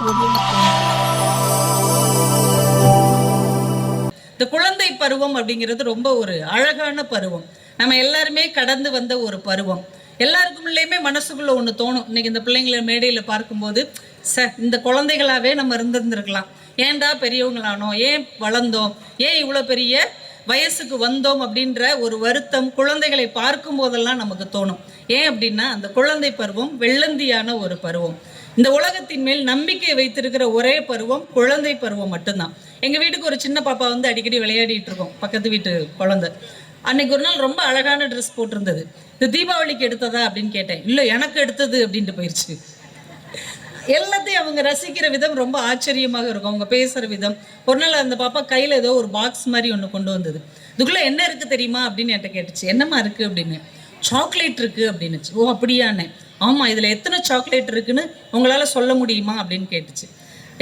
இந்த குழந்தை பருவம் அப்படிங்கிறது ரொம்ப ஒரு அழகான பருவம். நம்ம எல்லாருமே கடந்து வந்த ஒரு பருவம். எல்லாருக்குள்ளேயுமே மனசுக்குள்ள ஒன்று தோணும். இன்னைக்கு இந்த பிள்ளைங்களை மேடையில் பார்க்கும்போது இந்த குழந்தைகளாவே நம்ம இருந்திருந்திருக்கலாம், ஏன்டா பெரியவங்களானோ, ஏன் வளர்ந்தோம், ஏன் இவ்வளோ பெரிய வயசுக்கு வந்தோம் அப்படின்ற ஒரு வருத்தம் குழந்தைகளை பார்க்கும் போதெல்லாம் நமக்கு தோணும். ஏன் அப்படின்னா அந்த குழந்தை பருவம் வெள்ளந்தியான ஒரு பருவம். இந்த உலகத்தின் மேல் நம்பிக்கை வைத்திருக்கிற ஒரே பருவம் குழந்தை பருவம் மட்டும்தான். எங்கள் வீட்டுக்கு ஒரு சின்ன பாப்பா வந்து அடிக்கடி விளையாடிட்டு இருக்கோம், பக்கத்து வீட்டு குழந்தை. அன்னைக்கு ஒரு நாள் ரொம்ப அழகான ட்ரெஸ் போட்டிருந்தது. இது தீபாவளிக்கு எடுத்ததா அப்படின்னு கேட்டேன். இல்லை, எனக்கு எடுத்தது அப்படின்ட்டு போயிடுச்சு. எல்லாத்தையும் அவங்க ரசிக்கிற விதம் ரொம்ப ஆச்சரியமாக இருக்கும், அவங்க பேசுகிற விதம். ஒரு நாள் அந்த பாப்பா கையில் ஏதோ ஒரு பாக்ஸ் மாதிரி ஒன்று கொண்டு வந்தது. இதுக்குள்ளே என்ன இருக்குது தெரியுமா அப்படின்னு என்கிட்ட கேட்டுச்சு. என்னம்மா இருக்குது அப்படின்னு. சாக்லேட் இருக்குது அப்படின்னுச்சு. ஓ அப்படியானே. ஆமாம், இதில் எத்தனை சாக்லேட் இருக்குன்னு உங்களால் சொல்ல முடியுமா அப்படின்னு கேட்டுச்சு.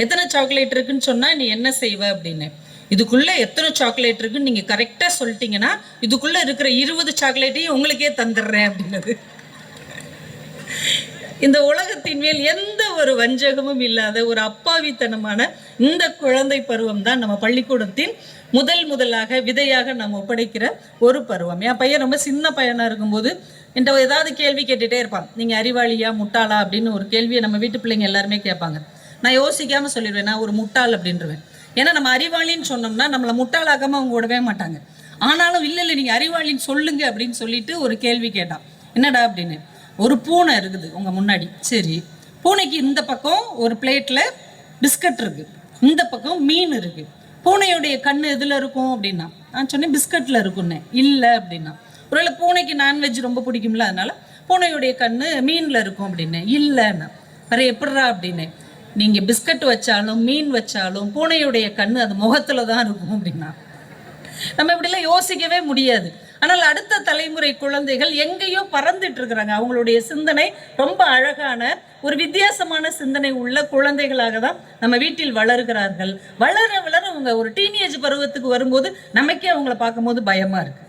எத்தனை சாக்லேட் இருக்குன்னு சொன்னால் நீ என்ன செய்வ அப்படின்னு. இதுக்குள்ளே எத்தனை சாக்லேட் இருக்குன்னு நீங்கள் கரெக்டாக சொல்லிட்டீங்கன்னா இதுக்குள்ளே இருக்கிற 20 சாக்லேட்டையும் உங்களுக்கே தந்துடுறேன் அப்படின்னது. இந்த உலகத்தின் மேல் எந்த ஒரு வஞ்சகமும் இல்லாத ஒரு அப்பாவித்தனமான இந்த குழந்தை பருவம் தான் நம்ம பள்ளிக்கூடத்தின் முதலாக விதையாக நம்ம ஒப்படைக்கிற ஒரு பருவம். என் பையன் ரொம்ப சின்ன பையனாக இருக்கும்போது என்கிட்ட ஏதாவது கேள்வி கேட்டுகிட்டே இருப்பான். நீங்கள் அறிவாளியா முட்டாளா அப்படின்னு ஒரு கேள்வியை நம்ம வீட்டு பிள்ளைங்க எல்லாருமே கேட்பாங்க. நான் யோசிக்காமல் சொல்லிடுவேன், நான் ஒரு முட்டாள் அப்படின்றவேன். ஏன்னா நம்ம அறிவாளின்னு சொன்னோம்னா நம்மளை முட்டாளாக்காமல் அவங்க விடவே மாட்டாங்க. ஆனாலும் இல்லை நீங்கள் அறிவாளின்னு சொல்லுங்க அப்படின்னு சொல்லிட்டு ஒரு கேள்வி கேட்டான். என்னடா அப்படின்னு. ஒரு பூனை இருக்குது உங்கள் முன்னாடி. சரி, பூனைக்கு இந்த பக்கம் ஒரு பிளேட்டில் பிஸ்கட் இருக்குது, இந்த பக்கம் மீன் இருக்குது. பூனையுடைய கண்ணு எதில் இருக்கும் அப்படின்னா நான் சொன்னேன் பிஸ்கட்டில் இருக்குன்னே. இல்லை அப்படின்னா. ஒருவேளை பூனைக்கு நான்வெஜ் ரொம்ப பிடிக்கும்ல, அதனால பூனையுடைய கண்ணு மீனில் இருக்கும் அப்படின்னு. இல்லைன்னா வேற எப்படிறா அப்படின்னு. நீங்கள் பிஸ்கட் வச்சாலும் மீன் வச்சாலும் பூனையுடைய கண்ணு அது முகத்தில் தான் இருக்கும் அப்படின்னா. நம்ம இப்படிலாம் யோசிக்கவே முடியாது. ஆனால் அடுத்த தலைமுறை குழந்தைகள் எங்கேயோ பறந்துட்டு இருக்கிறாங்க. அவங்களுடைய சிந்தனை ரொம்ப அழகான ஒரு வித்தியாசமான சிந்தனை உள்ள குழந்தைகளாக தான் நம்ம வீட்டில் வளர்கிறார்கள். வளர வளர அவங்க ஒரு டீனேஜ் பருவத்துக்கு வரும்போது நமக்கே அவங்கள பார்க்கும்போது பயமா இருக்கு.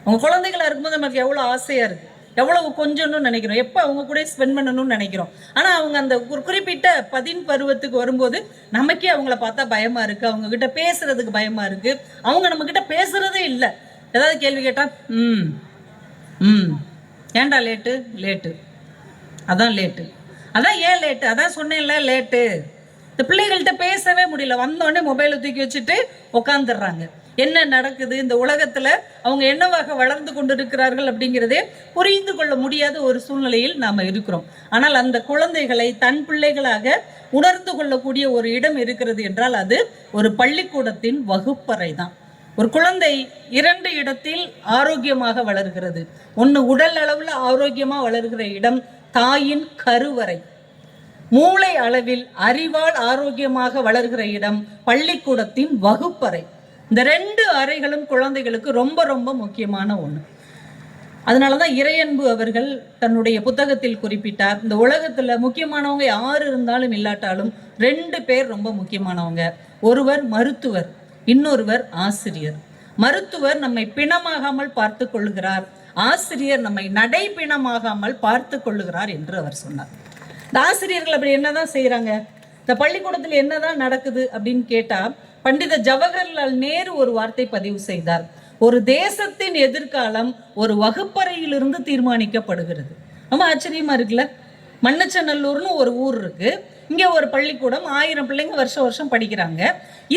அவங்க குழந்தைகளா இருக்கும்போது நமக்கு எவ்வளோ ஆசையா இருக்கு, எவ்வளவு கொஞ்சம்னு நினைக்கிறோம், எப்போ அவங்க கூட ஸ்பெண்ட் பண்ணணும்னு நினைக்கிறோம். ஆனால் அவங்க அந்த ஒரு குறிப்பிட்ட 10 பருவத்துக்கு வரும்போது நமக்கே அவங்கள பார்த்தா பயமா இருக்கு, அவங்க கிட்ட பேசுறதுக்கு பயமா இருக்கு. அவங்க நம்ம கிட்ட பேசுறதே இல்லை. ஏதாவது கேள்வி கேட்டா ஏன்டா லேட்டு லேட்டு, அதான் லேட்டு, அதான் ஏன் லேட்டு, அதான் சொன்னேன்ல லேட்டு. இந்த பிள்ளைகள்கிட்ட பேசவே முடியல. வந்தோடனே மொபைலை தூக்கி வச்சுட்டு உட்காந்துடுறாங்க. என்ன நடக்குது இந்த உலகத்துல, அவங்க என்னவாக வளர்ந்து கொண்டு இருக்கிறார்கள் அப்படிங்கிறதே புரிந்து கொள்ள முடியாத ஒரு சூழ்நிலையில் நாம இருக்கிறோம். ஆனால் அந்த குழந்தைகளை தன் பிள்ளைகளாக உணர்ந்து கொள்ளக்கூடிய ஒரு இடம் இருக்கிறது என்றால் அது ஒரு பள்ளிக்கூடத்தின் வகுப்பறை தான். ஒரு குழந்தை 2 இடத்தில் ஆரோக்கியமாக வளர்கிறது. ஒன்று உடல் அளவில் ஆரோக்கியமாக வளர்கிற இடம் தாயின் கருவறை. மூளை அளவில் அறிவால் ஆரோக்கியமாக வளர்கிற இடம் பள்ளிக்கூடத்தின் வகுப்பறை. இந்த 2 அறைகளும் குழந்தைகளுக்கு ரொம்ப ரொம்ப முக்கியமான ஒன்று. அதனாலதான் இறையன்பு அவர்கள் தன்னுடைய புத்தகத்தில் குறிப்பிட்டார், இந்த உலகத்துல முக்கியமானவங்க யார் இருந்தாலும் இல்லாட்டாலும் 2 பேர் ரொம்ப முக்கியமானவங்க. ஒருவர் மருத்துவர், இன்னொருவர் ஆசிரியர். மருத்துவர் நம்மை பிணமாகாமல் பார்த்து கொள்கிறார், ஆசிரியர் நம்மை நடைபிணமாகாமல் பார்த்து கொள்ளுகிறார் என்று அவர் சொன்னார். இந்த ஆசிரியர்கள் அப்படி என்னதான் செய்யறாங்க, இந்த பள்ளிக்கூடத்தில் என்னதான் நடக்குது அப்படின்னு கேட்டா, பண்டித ஜவஹர்லால் நேரு ஒரு வார்த்தை பதிவு செய்தார். ஒரு தேசத்தின் எதிர்காலம் ஒரு வகுப்பறையிலிருந்து தீர்மானிக்கப்படுகிறது. ரொம்ப ஆச்சரியமா இருக்குல்ல. மண்ணச்சநல்லூர்னு ஒரு ஊர் இருக்கு, இங்கே ஒரு பள்ளிக்கூடம், 1000 பிள்ளைங்க வருஷம் படிக்கிறாங்க.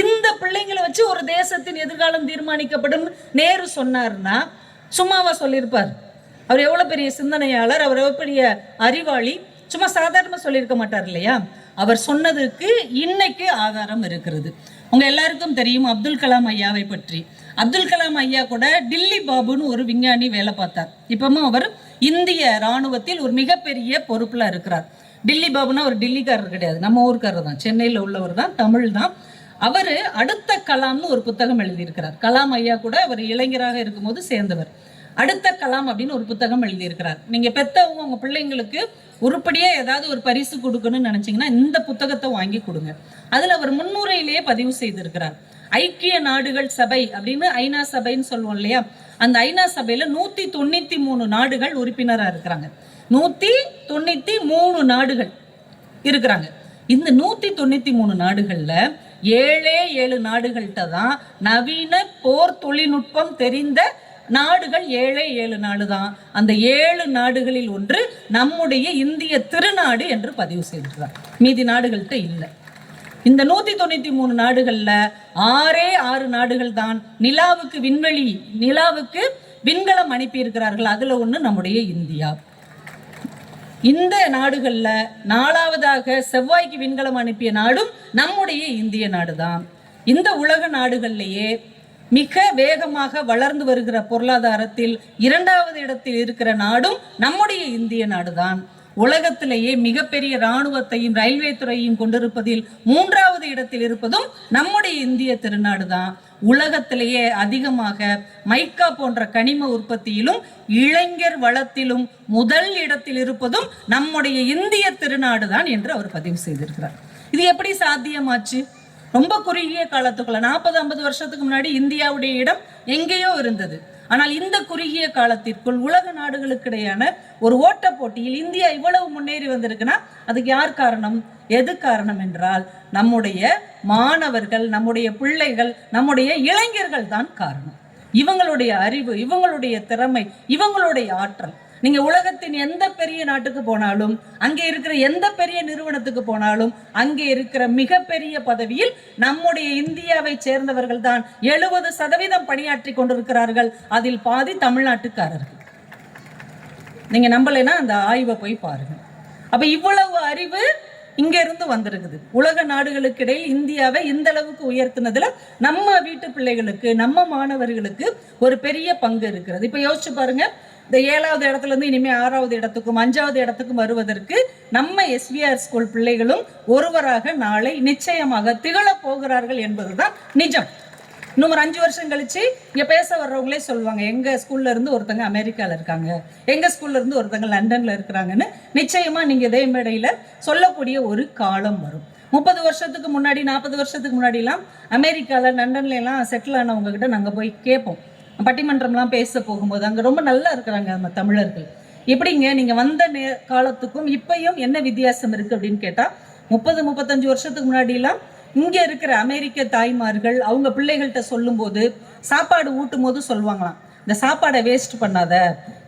இந்த பிள்ளைங்களை வச்சு ஒரு தேசத்தின் எதிர்காலம் தீர்மானிக்கப்படும் நேரு சொன்னார்னா சும்மாவா சொல்லியிருப்பார்? அவர் எவ்வளோ பெரிய சிந்தனையாளர், அவர் எவ்வளோ பெரிய அறிவாளி, சும்மா சாதாரணமாக சொல்லியிருக்க மாட்டார் இல்லையா? அவர் சொன்னதுக்கு இன்னைக்கு ஆதாரம் இருக்கிறது. உங்க எல்லாருக்கும் தெரியும் அப்துல் கலாம் ஐயாவை பற்றி. அப்துல் கலாம் ஐயா கூட டில்லி பாபுன்னு ஒரு விஞ்ஞானி வேலை பார்த்தார். இப்பவும் அவர் இந்திய இராணுவத்தில் ஒரு மிகப்பெரிய பொறுப்புல இருக்கிறார். டில்லி பாபுனா ஒரு டில்லிக்காரர் கிடையாது, நம்ம ஊருக்காரர் தான், சென்னையில் உள்ளவர் தான், தமிழ் தான். அவர் அடுத்த கலாம்னு ஒரு புத்தகம் எழுதியிருக்கிறார். கலாம் ஐயா கூட அவர் இளைஞராக இருக்கும்போது சேர்ந்தவர். அடுத்த கலாம் அப்படின்னு ஒரு புத்தகம் எழுதியிருக்கிறார். நீங்க பெத்தவங்க உங்க பிள்ளைங்களுக்கு உருப்படியா ஏதாவது ஒரு பரிசு கொடுக்கணும்னு நினைச்சீங்கன்னா இந்த புத்தகத்தை வாங்கி கொடுங்க. அதுல அவர் முன்னுரையிலேயே பதிவு செய்திருக்கிறார். ஐக்கிய நாடுகள் சபை அப்படின்னு ஐநா சபைன்னு சொல்லுவோம் இல்லையா, அந்த ஐநா சபையில 193 நாடுகள் உறுப்பினராக இருக்கிறாங்க. 193 நாடுகள் இருக்கிறாங்க. இந்த 193 நாடுகள்ல 7 நாடுகள்கிட்ட தான் நவீன போர் தொழில்நுட்பம் தெரிந்த நாடுகள் 7 நாடு தான். அந்த 7 நாடுகளில் ஒன்று நம்முடைய இந்திய திருநாடு என்று பதிவு செய்திருக்கிறார். மீதி நாடுகள்கிட்ட இல்லை. இந்த 193 நாடுகள்ல 6 நாடுகள் தான் நிலாவுக்கு விண்கலம் அனுப்பி இருக்கிறார்கள். அதுல ஒண்ணு நம்முடைய இந்தியா. இந்த நாடுகள்ல 4வதாக செவ்வாய்க்கு விண்கலம் அனுப்பிய நாடும் நம்முடைய இந்திய நாடு தான். இந்த உலக நாடுகள்லேயே மிக வேகமாக வளர்ந்து வருகிற பொருளாதாரத்தில் 2வது இடத்தில் இருக்கிற நாடும் நம்முடைய இந்திய நாடுதான். உலகத்திலேயே மிகப்பெரிய இராணுவத்தையும் ரயில்வே துறையையும் கொண்டிருப்பதில் 3வது இடத்தில் இருப்பதும் நம்முடைய இந்திய திருநாடு தான். உலகத்திலேயே அதிகமாக மைக்கா போன்ற கனிம உற்பத்தியிலும் இளைஞர் வளத்திலும் முதல் இடத்தில் இருப்பதும் நம்முடைய இந்திய திருநாடு தான் என்று அவர் பதிவு செய்திருக்கிறார். இது எப்படி சாத்தியமாச்சு? ரொம்ப குறுகிய காலத்துக்குள்ள 40-50 வருஷத்துக்கு முன்னாடி இந்தியாவுடைய இடம் எங்கேயோ இருந்தது. ஆனால் இந்த குறுகிய காலத்திற்குள் உலக நாடுகளுக்கு இடையான ஒரு ஓட்ட போட்டியில் இந்தியா இவ்வளவு முன்னேறி வந்திருக்குன்னா அதுக்கு யார் காரணம்? எது காரணம் என்றால் நம்முடைய மாணவர்கள், நம்முடைய பிள்ளைகள், நம்முடைய இளைஞர்கள் தான் காரணம். இவங்களுடைய அறிவு, இவங்களுடைய திறமை, இவங்களுடைய ஆற்றல். நீங்க உலகத்தின் எந்த பெரிய நாட்டுக்கு போனாலும், அங்கே இருக்கிற எந்த பெரிய நிறுவனத்துக்கு போனாலும், அங்கே இருக்கிற மிகப்பெரிய பதவியில் நம்முடைய இந்தியாவை சேர்ந்தவர்கள் தான் 70% பணியாற்றி கொண்டிருக்கிறார்கள். அதில் பாதி தமிழ்நாட்டுக்காரர்கள். நீங்க நம்பலைன்னா அந்த ஆய்வை போய் பாருங்க. அப்ப இவ்வளவு அறிவு இங்க இருந்து வந்திருக்குது. உலக நாடுகளுக்கு இடையில் இந்தியாவை இந்த அளவுக்கு உயர்த்தினதுல நம்ம வீட்டு பிள்ளைகளுக்கு, நம்ம மாணவர்களுக்கு ஒரு பெரிய பங்கு இருக்கிறது. இப்ப யோசிச்சு பாருங்க, இந்த 7வது இடத்துல இருந்து இனிமே 6வது இடத்துக்கும் 5வது இடத்துக்கும் வருவதற்கு நம்ம SVR ஸ்கூல் பிள்ளைகளும் ஒருவராக நாளை நிச்சயமாக திகழ போகிறார்கள் என்பதுதான் நிஜம். இன்னும் ஒரு 5 வருஷம் கழிச்சு இங்க பேச வர்றவங்களே சொல்லுவாங்க, எங்க ஸ்கூல்ல இருந்து ஒருத்தங்க அமெரிக்கால இருக்காங்க, எங்க ஸ்கூல்ல இருந்து ஒருத்தங்க லண்டன்ல இருக்கிறாங்கன்னு. நிச்சயமா நீங்க இதே மேடையில சொல்லக்கூடிய ஒரு காலம் வரும். 30 வருஷத்துக்கு முன்னாடி, 40 வருஷத்துக்கு முன்னாடி எல்லாம் அமெரிக்கால லண்டன்ல எல்லாம் செட்டில் ஆனவங்க கிட்ட நாங்க போய் கேட்போம். பட்டிமன்றம்லாம் பேச போகும்போது அங்க ரொம்ப நல்லா இருக்கிறாங்க நம்ம தமிழர்கள். எப்படிங்க நீங்க வந்த காலத்துக்கும் இப்பயும் என்ன வித்தியாசம் இருக்கு அப்படின்னு கேட்டா, 30-35 வருஷத்துக்கு முன்னாடி எல்லாம் இங்க இருக்கிற அமெரிக்க தாய்மார்கள் அவங்க பிள்ளைகள்கிட்ட சொல்லும் போது, சாப்பாடு ஊட்டும் போது சொல்லுவாங்களாம், இந்த சாப்பாடை வேஸ்ட் பண்ணாத,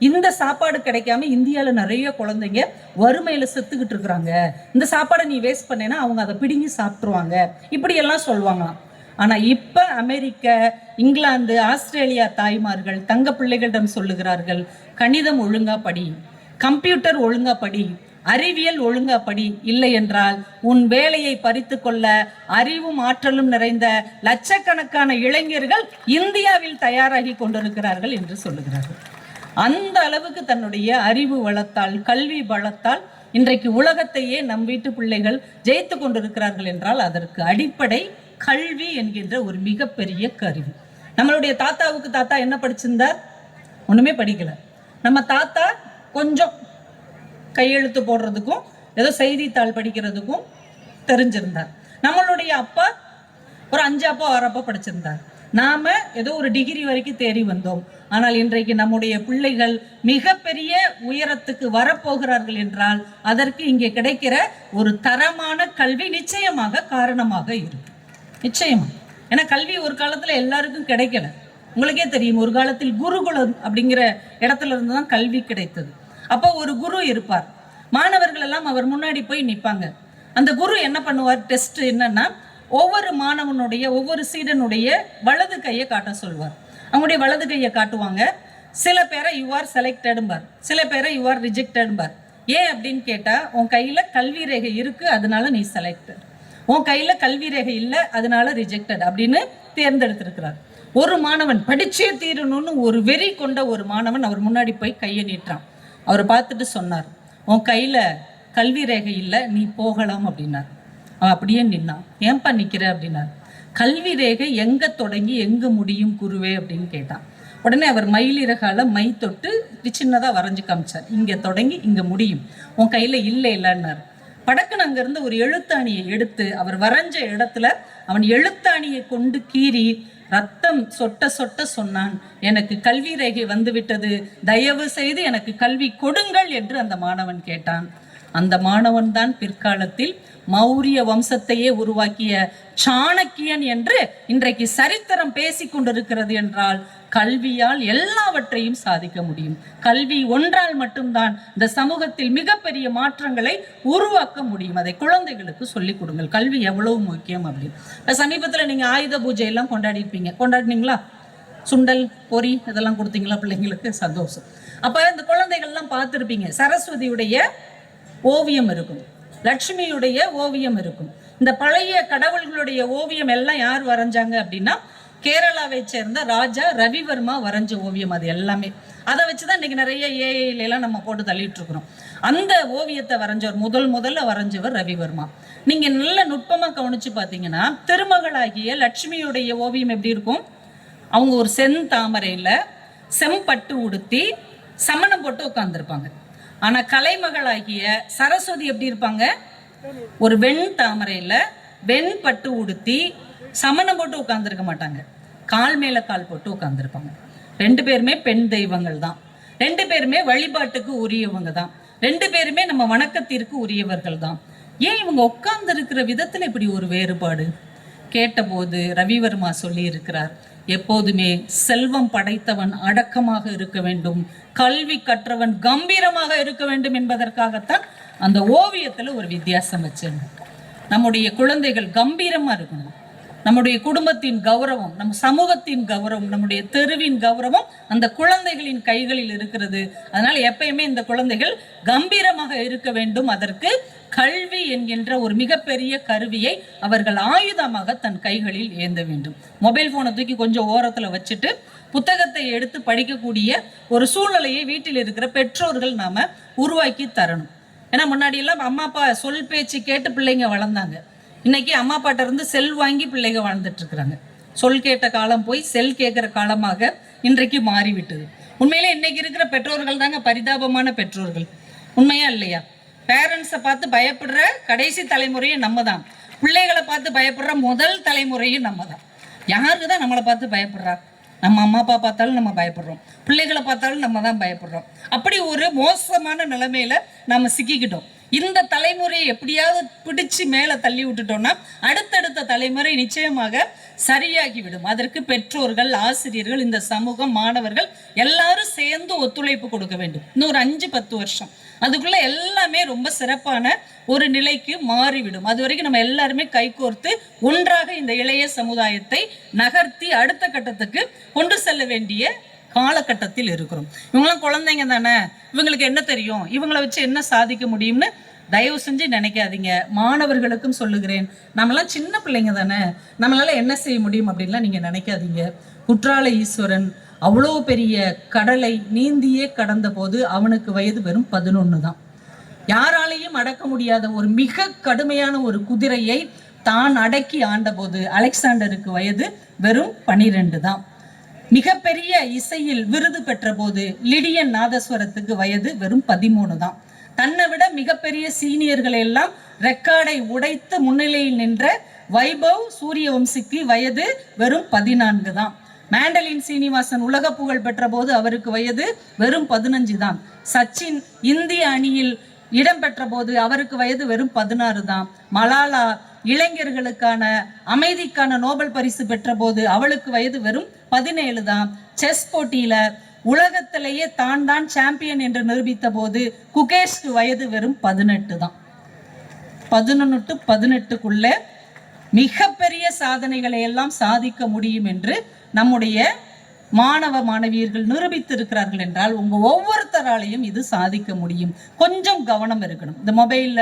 இந்த சாப்பாடு கிடைக்காம இந்தியாவில் நிறைய குழந்தைங்க வறுமையில செத்துக்கிட்டு இருக்கிறாங்க, இந்த சாப்பாடை நீ வேஸ்ட் பண்ணேன்னா அவங்க அதை பிடுங்கி சாப்பிட்டுருவாங்க, இப்படி எல்லாம் சொல்லுவாங்களாம். ஆனா இப்ப அமெரிக்க, இங்கிலாந்து, ஆஸ்திரேலியா தாய்மார்கள் தங்க பிள்ளைகளிடம் சொல்லுகிறார்கள், கணிதம் ஒழுங்கா படி, கம்ப்யூட்டர் ஒழுங்கா படி, அறிவியல் ஒழுங்கா படி, இல்லை என்றால் உன் வேலையை பறித்து கொள்ள அறிவும் ஆற்றலும் நிறைந்த லட்சக்கணக்கான இளைஞர்கள் இந்தியாவில் தயாராகி கொண்டிருக்கிறார்கள் என்று சொல்லுகிறார்கள். அந்த அளவுக்கு தன்னுடைய அறிவு வளத்தால், கல்வி வளத்தால் இன்றைக்கு உலகத்தையே நம் வீட்டு பிள்ளைகள் ஜெயித்து கொண்டிருக்கிறார்கள் என்றால் அதற்கு அடிப்படை கல்வி என்கின்ற ஒரு மிகப்பெரிய கருவி. நம்மளுடைய தாத்தாவுக்கு தாத்தா என்ன படிச்சிருந்தார்? ஒண்ணுமே படிக்கல. நம்ம தாத்தா கொஞ்சம் கையெழுத்து போடுறதுக்கும் ஏதோ செய்தித்தாள் படிக்கிறதுக்கும் தெரிஞ்சிருந்தார். நம்மளுடைய அப்பா ஒரு 5 அப்போ 6 அப்போ படிச்சிருந்தார். நாம ஏதோ ஒரு டிகிரி வரைக்கும் தேறி வந்தோம். ஆனால் இன்றைக்கு நம்முடைய பிள்ளைகள் மிகப்பெரிய உயரத்துக்கு வரப்போகிறார்கள் என்றால் அதற்கு இங்கே கிடைக்கிற ஒரு தரமான கல்வி நிச்சயமாக காரணமாக இருக்கும். நிச்சயமா. ஏன்னா கல்வி ஒரு காலத்துல எல்லாருக்கும் கிடைக்கல. உங்களுக்கே தெரியும், ஒரு காலத்தில் குருகுலம் அப்படிங்கிற இடத்துல இருந்து தான் கல்வி கிடைத்தது. அப்போ ஒரு குரு இருப்பார், மாணவர்கள் எல்லாம் அவர் முன்னாடி போய் நிற்பாங்க. அந்த குரு என்ன பண்ணுவார்? டெஸ்ட் என்னன்னா, ஒவ்வொரு மாணவனுடைய, ஒவ்வொரு சீடனுடைய வலது கையை காட்ட சொல்வார். அவங்களுடைய வலது கையை காட்டுவாங்க. சில பேரை யூ ஆர் செலக்டடும்பார், சில பேரை யூ ஆர் ரிஜெக்டடும்பார். ஏன் அப்படின்னு கேட்டா, உன் கையில கல்வி ரேகை இருக்கு அதனால நீ செலக்டட், உன் கையில கல்வி ரேகை இல்லை அதனால ரிஜெக்டட் அப்படின்னு தேர்ந்தெடுத்திருக்கிறார். ஒரு மாணவன் படிச்சே தீரணும்னு ஒரு வெறி கொண்ட ஒரு மாணவன் அவர் முன்னாடி போய் கையை நீட்டுறான். அவரை பார்த்துட்டு சொன்னார், உன் கையில கல்வி ரேகை இல்லை, நீ போகலாம் அப்படின்னார். அவன் அப்படியே நின்னான். ஏன்பா நிக்கிற அப்படின்னார். கல்வி ரேகை எங்க தொடங்கி எங்க முடியும் குருவே அப்படின்னு கேட்டான். உடனே அவர் மயிலிறகால மை தொட்டு சின்னதா வரைஞ்சு காமிச்சார், இங்க தொடங்கி இங்க முடியும், உன் கையில இல்லை இல்லைன்னார். படக்குன்னு அங்கிருந்து ஒரு எழுத்தாணியை எடுத்து அவர் வரைஞ்ச இடத்துல அவன் எழுத்தாணியை கொண்டு கீறி ரத்தம் சொட்ட சொட்ட சொன்னான், எனக்கு கல்வி ரேகை வந்து விட்டது, தயவு செய்து எனக்கு கல்வி கொடுங்கள் என்று அந்த மாணவன் கேட்டான். அந்த மாணவன் தான் பிற்காலத்தில் மௌரிய வம்சத்தையே உருவாக்கிய சாணக்கியன் என்று இன்றைக்கு சரித்திரம் பேசிக் கொண்டிருக்கிறது. என்றால் கல்வியால் எல்லாவற்றையும் சாதிக்க முடியும். கல்வி ஒன்றால் மட்டும்தான் இந்த சமூகத்தில் மிகப்பெரிய மாற்றங்களை உருவாக்க முடியும். அதை குழந்தைகளுக்கு சொல்லிக் கொடுங்கள். கல்வி எவ்வளவு முக்கியம் அப்படின்னு. இப்போ சமீபத்தில் நீங்கள் ஆயுத பூஜை எல்லாம் கொண்டாடி இருப்பீங்க. கொண்டாடினீங்களா? சுண்டல் பொரி இதெல்லாம் கொடுத்தீங்களா பிள்ளைங்களுக்கு? சந்தோஷம். அப்போ இந்த குழந்தைகள்லாம் பார்த்துருப்பீங்க. சரஸ்வதியுடைய ஓவியம் இருக்கும், லட்சுமியுடைய ஓவியம் இருக்கும். இந்த பழைய கடவுள்களுடைய ஓவியம் எல்லாம் யார் வரைஞ்சாங்க அப்படின்னா கேரளாவை சேர்ந்த ராஜா ரவிவர்மா வரைஞ்ச ஓவியம். அது எல்லாமே அதை வச்சுதான் இன்னைக்கு நிறைய ஏஐல எல்லாம் நம்ம போட்டு தள்ளிட்டு இருக்கிறோம். அந்த ஓவியத்தை வரைஞ்சவர் முதல்ல வரைஞ்சவர் ரவிவர்மா. நீங்க நல்ல நுட்பமா கவனிச்சு பார்த்தீங்கன்னா திருமகளாகிய லட்சுமியுடைய ஓவியம் எப்படி இருக்கும்? அவங்க ஒரு செந்தாமரையில செம்பட்டு உடுத்தி சமணம் போட்டு உட்கார்ந்துருப்பாங்க. ஆனா கலைமகளாகிய சரஸ்வதி எப்படி இருப்பாங்க? ஒரு வெண் தாமரையில வெண்பட்டு உடுத்தி சமணம் போட்டு உட்கார்ந்துருக்க மாட்டாங்க, கால் மேல கால் போட்டு உட்கார்ந்துருப்பாங்க. ரெண்டு பேருமே பெண் தெய்வங்கள் தான், ரெண்டு பேருமே வழிபாட்டுக்கு உரியவங்க தான், ரெண்டு பேருமே நம்ம வணக்கத்திற்கு உரியவர்கள் தான். ஏன் இவங்க உட்கார்ந்து இருக்கிற விதத்துல இப்படி ஒரு வேறுபாடு? கேட்டபோது ரவிவர்மா சொல்லி இருக்கிறார், எப்போதுமே செல்வம் படைத்தவன் அடக்கமாக இருக்க வேண்டும், கல்வி கற்றவன் கம்பீரமாக இருக்க வேண்டும் என்பதற்காகத்தான் அந்த ஓவியத்துல ஒரு வித்தியாசம் வச்சேன். நம்முடைய குழந்தைகள் கம்பீரமா இருக்கணும். நம்முடைய குடும்பத்தின் கௌரவம், நம் சமூகத்தின் கௌரவம், நம்முடைய தெருவின் கௌரவம் அந்த குழந்தைகளின் கைகளில் இருக்கிறது. அதனால எப்பயுமே இந்த குழந்தைகள் கம்பீரமாக இருக்க வேண்டும். அதற்கு கல்வி என்கின்ற ஒரு மிகப்பெரிய கருவியை அவர்கள் ஆயுதமாக தன் கைகளில் ஏந்த வேண்டும். மொபைல் போனை தூக்கி கொஞ்சம் ஓரத்துல வச்சுட்டு புத்தகத்தை எடுத்து படிக்கக்கூடிய ஒரு சூழ்நிலையை வீட்டில் இருக்கிற பெற்றோர்கள் நாம உருவாக்கி தரணும். ஏன்னா முன்னாடி எல்லாம் அம்மா அப்பா சொல் பேச்சு கேட்டு பிள்ளைங்க வளர்ந்தாங்க. இன்னைக்கு அம்மா அப்பாட்ட இருந்து செல் வாங்கி பிள்ளைங்க வாழ்ந்துட்டு இருக்கிறாங்க. சொல் கேட்ட காலம் போய் செல் கேட்கிற காலமாக இன்றைக்கு மாறிவிட்டது. உண்மையிலே இன்னைக்கு இருக்கிற பெற்றோர்கள் தாங்க பரிதாபமான பெற்றோர்கள். உண்மையா இல்லையா? பேரண்ட்ஸை பார்த்து பயப்படுற கடைசி தலைமுறையும் நம்ம தான், பிள்ளைகளை பார்த்து பயப்படுற முதல் தலைமுறையும் நம்ம தான். யாருக்கு தான் நம்மளை பார்த்து பயப்படுறா? நம்ம அம்மா அப்பா பார்த்தாலும் நம்ம பயப்படுறோம், பிள்ளைகளை பார்த்தாலும் நம்ம தான் பயப்படுறோம். அப்படி ஒரு மோசமான நிலைமையில நம்ம சிக்கிக்கிட்டோம். இந்த தலைமுறையை எப்படியாவது பிடிச்சு மேலே தள்ளி விட்டுட்டோம்னா அடுத்தடுத்த தலைமுறை நிச்சயமாக சரியாகிவிடும். அதற்கு பெற்றோர்கள், ஆசிரியர்கள், இந்த சமூகம், மாணவர்கள் எல்லாரும் சேர்ந்து ஒத்துழைப்பு கொடுக்க வேண்டும். இன்னொரு 5-10 வருஷம் அதுக்குள்ள எல்லாமே ரொம்ப சிறப்பான ஒரு நிலைக்கு மாறிவிடும். அது வரைக்கும் நம்ம எல்லாருமே கைகோர்த்து ஒன்றாக இந்த இளைய சமுதாயத்தை நகர்த்தி அடுத்த கட்டத்துக்கு கொண்டு செல்ல வேண்டிய காலகட்டத்தில் இருக்கிறோம். இவங்களாம் குழந்தைங்க தானே, இவங்களுக்கு என்ன தெரியும், இவங்களை வச்சு என்ன சாதிக்க முடியும்னு தயவு செஞ்சு நினைக்காதீங்க. மாணவர்களுக்கும் சொல்லுகிறேன், நம்மளாம் சின்ன பிள்ளைங்க தானே, நம்மளால என்ன செய்ய முடியும் அப்படின்லாம் நீங்க நினைக்காதீங்க. குற்றால ஈஸ்வரன் அவ்வளோ பெரிய கடலை நீந்தியே கடந்த போது அவனுக்கு வயது வெறும் 11 தான். யாராலையும் அடக்க முடியாத ஒரு மிக கடுமையான ஒரு குதிரையை தான் அடக்கி ஆண்ட போது அலெக்சாண்டருக்கு வயது வெறும் 12 தான். மிகப்பெரிய இசையில் விருது பெற்ற போது லிடியன் நாதஸ்வரத்துக்கு வயது வெறும் 13 தான். தன்னை விட மிகப்பெரிய சீனியர்களை எல்லாம் ரெக்கார்டை உடைத்து முன்னிலையில் நின்ற வைபவ் சூரியவம்சிக்கு வயது வெறும் 14 தான். மேண்டலின் சீனிவாசன் உலக புகழ் பெற்ற போது அவருக்கு வயது வெறும் 15 தான். சச்சின் இந்திய அணியில் இடம்பெற்ற போது அவருக்கு வயது வெறும் 16 தான். மலாலா இளைஞர்களுக்கான அமைதிக்கான நோபல் பரிசு பெற்ற போது அவளுக்கு வயது வெறும் 17 தான். செஸ் போட்டியில உலகத்திலேயே தான் சாம்பியன் என்று நிரூபித்த போது குகேஷ்க்கு வயது வெறும் 18 தான். 11 to 18க்குள்ள மிகப்பெரிய சாதனைகளை எல்லாம் சாதிக்க முடியும் என்று நம்முடைய மாணவ மாணவியர்கள் நிரூபித்திருக்கிறார்கள் என்றால் உங்க ஒவ்வொருத்தராலையும் இது சாதிக்க முடியும். கொஞ்சம் கவனம் இருக்கணும். இந்த மொபைல்ல